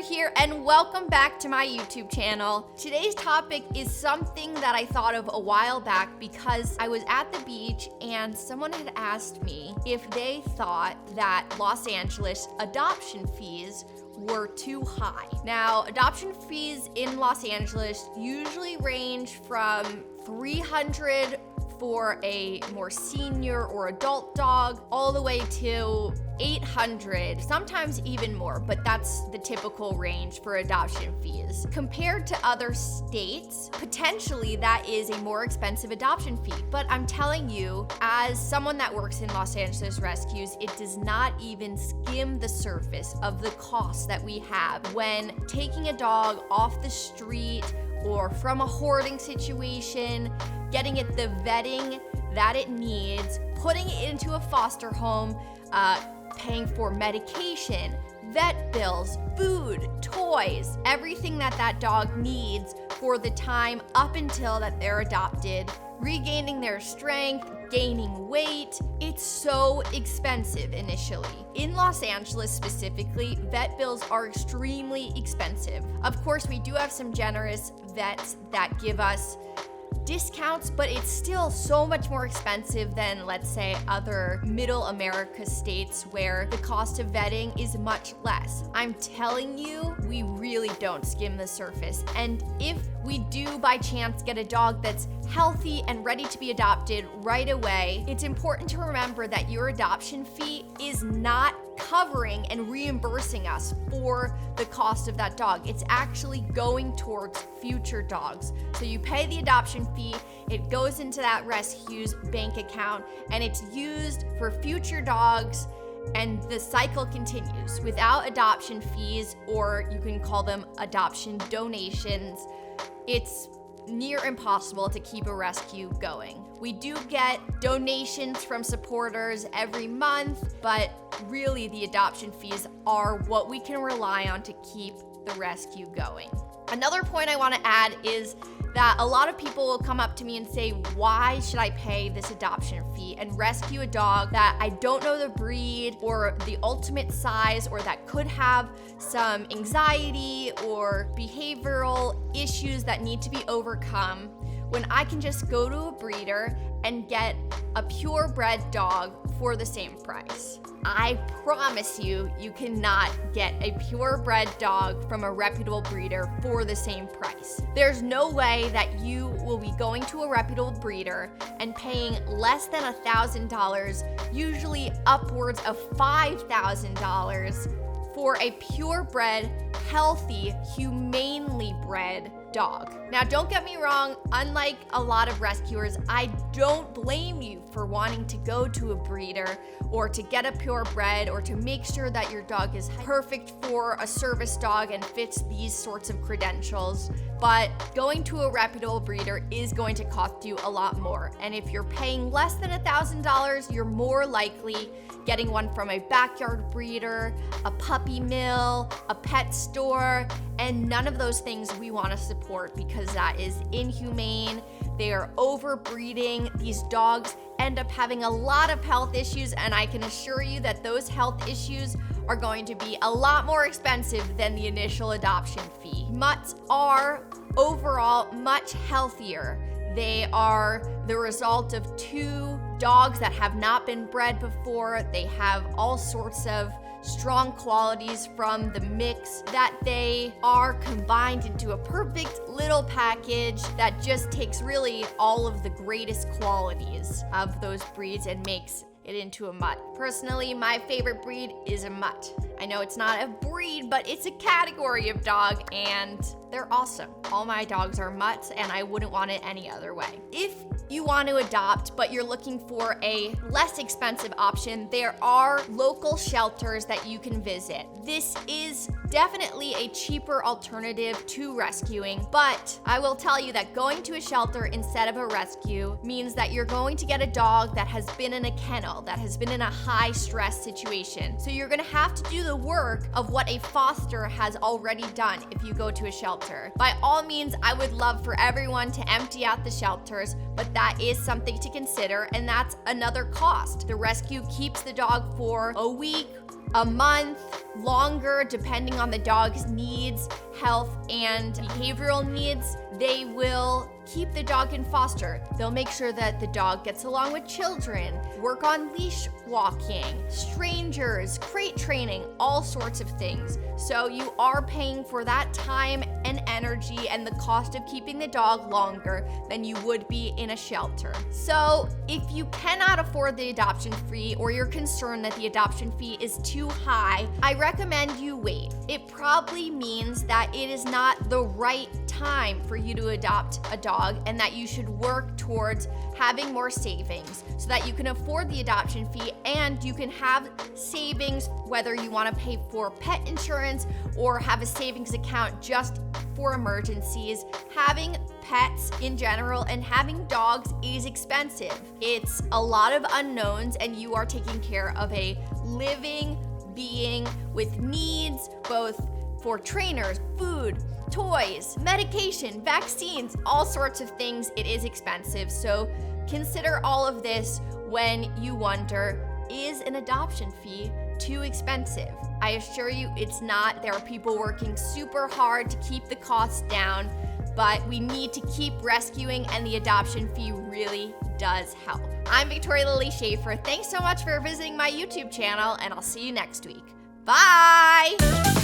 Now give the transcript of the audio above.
here, and welcome back to my YouTube channel. Today's topic is something that I thought of a while back because I was at the beach and someone had asked me if they thought that Los Angeles adoption fees were too high. Now, adoption fees in Los Angeles usually range from $300 for a more senior or adult dog, all the way to $800, sometimes even more, but that's the typical range for adoption fees. Compared to other states, potentially that is a more expensive adoption fee. But I'm telling you, as someone that works in Los Angeles Rescues, it does not even skim the surface of the costs that we have when taking a dog off the street or from a hoarding situation, getting it the vetting that it needs, putting it into a foster home, paying for medication, vet bills, food, toys, everything that dog needs for the time up until that they're adopted, regaining their strength, gaining weight. It's so expensive initially. In Los Angeles specifically, vet bills are extremely expensive. Of course, we do have some generous vets that give us discounts, but it's still so much more expensive than, let's say, other middle America states where the cost of vetting is much less. I'm telling you, we really don't skim the surface. And if we do by chance get a dog that's healthy and ready to be adopted right away, it's important to remember that your adoption fee is not covering and reimbursing us for the cost of that dog. It's actually going towards future dogs. So you pay the adoption fee, it goes into that rescue's bank account, and it's used for future dogs, and the cycle continues. Without adoption fees, or you can call them adoption donations, it's near impossible to keep a rescue going. We do get donations from supporters every month, but really the adoption fees are what we can rely on to keep the rescue going. Another point I want to add is that a lot of people will come up to me and say, why should I pay this adoption fee and rescue a dog that I don't know the breed or the ultimate size, or that could have some anxiety or behavioral issues that need to be overcome, when I can just go to a breeder and get a purebred dog for the same price. I promise you, you cannot get a purebred dog from a reputable breeder for the same price. There's no way that you will be going to a reputable breeder and paying less than $1,000, usually upwards of $5,000, for a purebred, healthy, humanely bred dog. Now, don't get me wrong, unlike a lot of rescuers, I don't blame you for wanting to go to a breeder or to get a purebred or to make sure that your dog is perfect for a service dog and fits these sorts of credentials. But going to a reputable breeder is going to cost you a lot more. And if you're paying less than $1,000, you're more likely getting one from a backyard breeder, a puppy mill, a pet store, and none of those things we want to support because that is inhumane. They are overbreeding. These dogs end up having a lot of health issues, and I can assure you that those health issues are going to be a lot more expensive than the initial adoption fee. Mutts are overall much healthier. They are the result of two dogs that have not been bred before. They have all sorts of strong qualities from the mix that they are combined into a perfect little package that just takes really all of the greatest qualities of those breeds and makes it into a mutt. Personally, my favorite breed is a mutt. I know it's not a breed, but it's a category of dog, and they're awesome. All my dogs are mutts, and I wouldn't want it any other way. If you want to adopt, but you're looking for a less expensive option, there are local shelters that you can visit. This is definitely a cheaper alternative to rescuing, but I will tell you that going to a shelter instead of a rescue means that you're going to get a dog that has been in a kennel, that has been in a high stress situation. So you're gonna have to do the work of what a foster has already done if you go to a shelter. By all means, I would love for everyone to empty out the shelters, but that is something to consider, and that's another cost. The rescue keeps the dog for a week a month, longer, depending on the dog's needs, health, and behavioral needs. They will keep the dog in foster. They'll make sure that the dog gets along with children, work on leash walking, strangers, crate training, all sorts of things. So you are paying for that time and energy and the cost of keeping the dog longer than you would be in a shelter. So if you cannot afford the adoption fee, or you're concerned that the adoption fee is too high, I recommend you wait. It probably means that it is not the right time for you to adopt a dog, and that you should work towards having more savings so that you can afford the adoption fee and you can have savings, whether you want to pay for pet insurance or have a savings account just for emergencies. Having pets in general and having dogs is expensive. It's a lot of unknowns, and you are taking care of a living being with needs, both for trainers, food, toys, medication, vaccines, all sorts of things. It is expensive. So consider all of this when you wonder, is an adoption fee too expensive? I assure you it's not. There are people working super hard to keep the costs down, but we need to keep rescuing, and the adoption fee really does help. I'm Victoria Lily Schaefer. Thanks so much for visiting my YouTube channel, and I'll see you next week. Bye!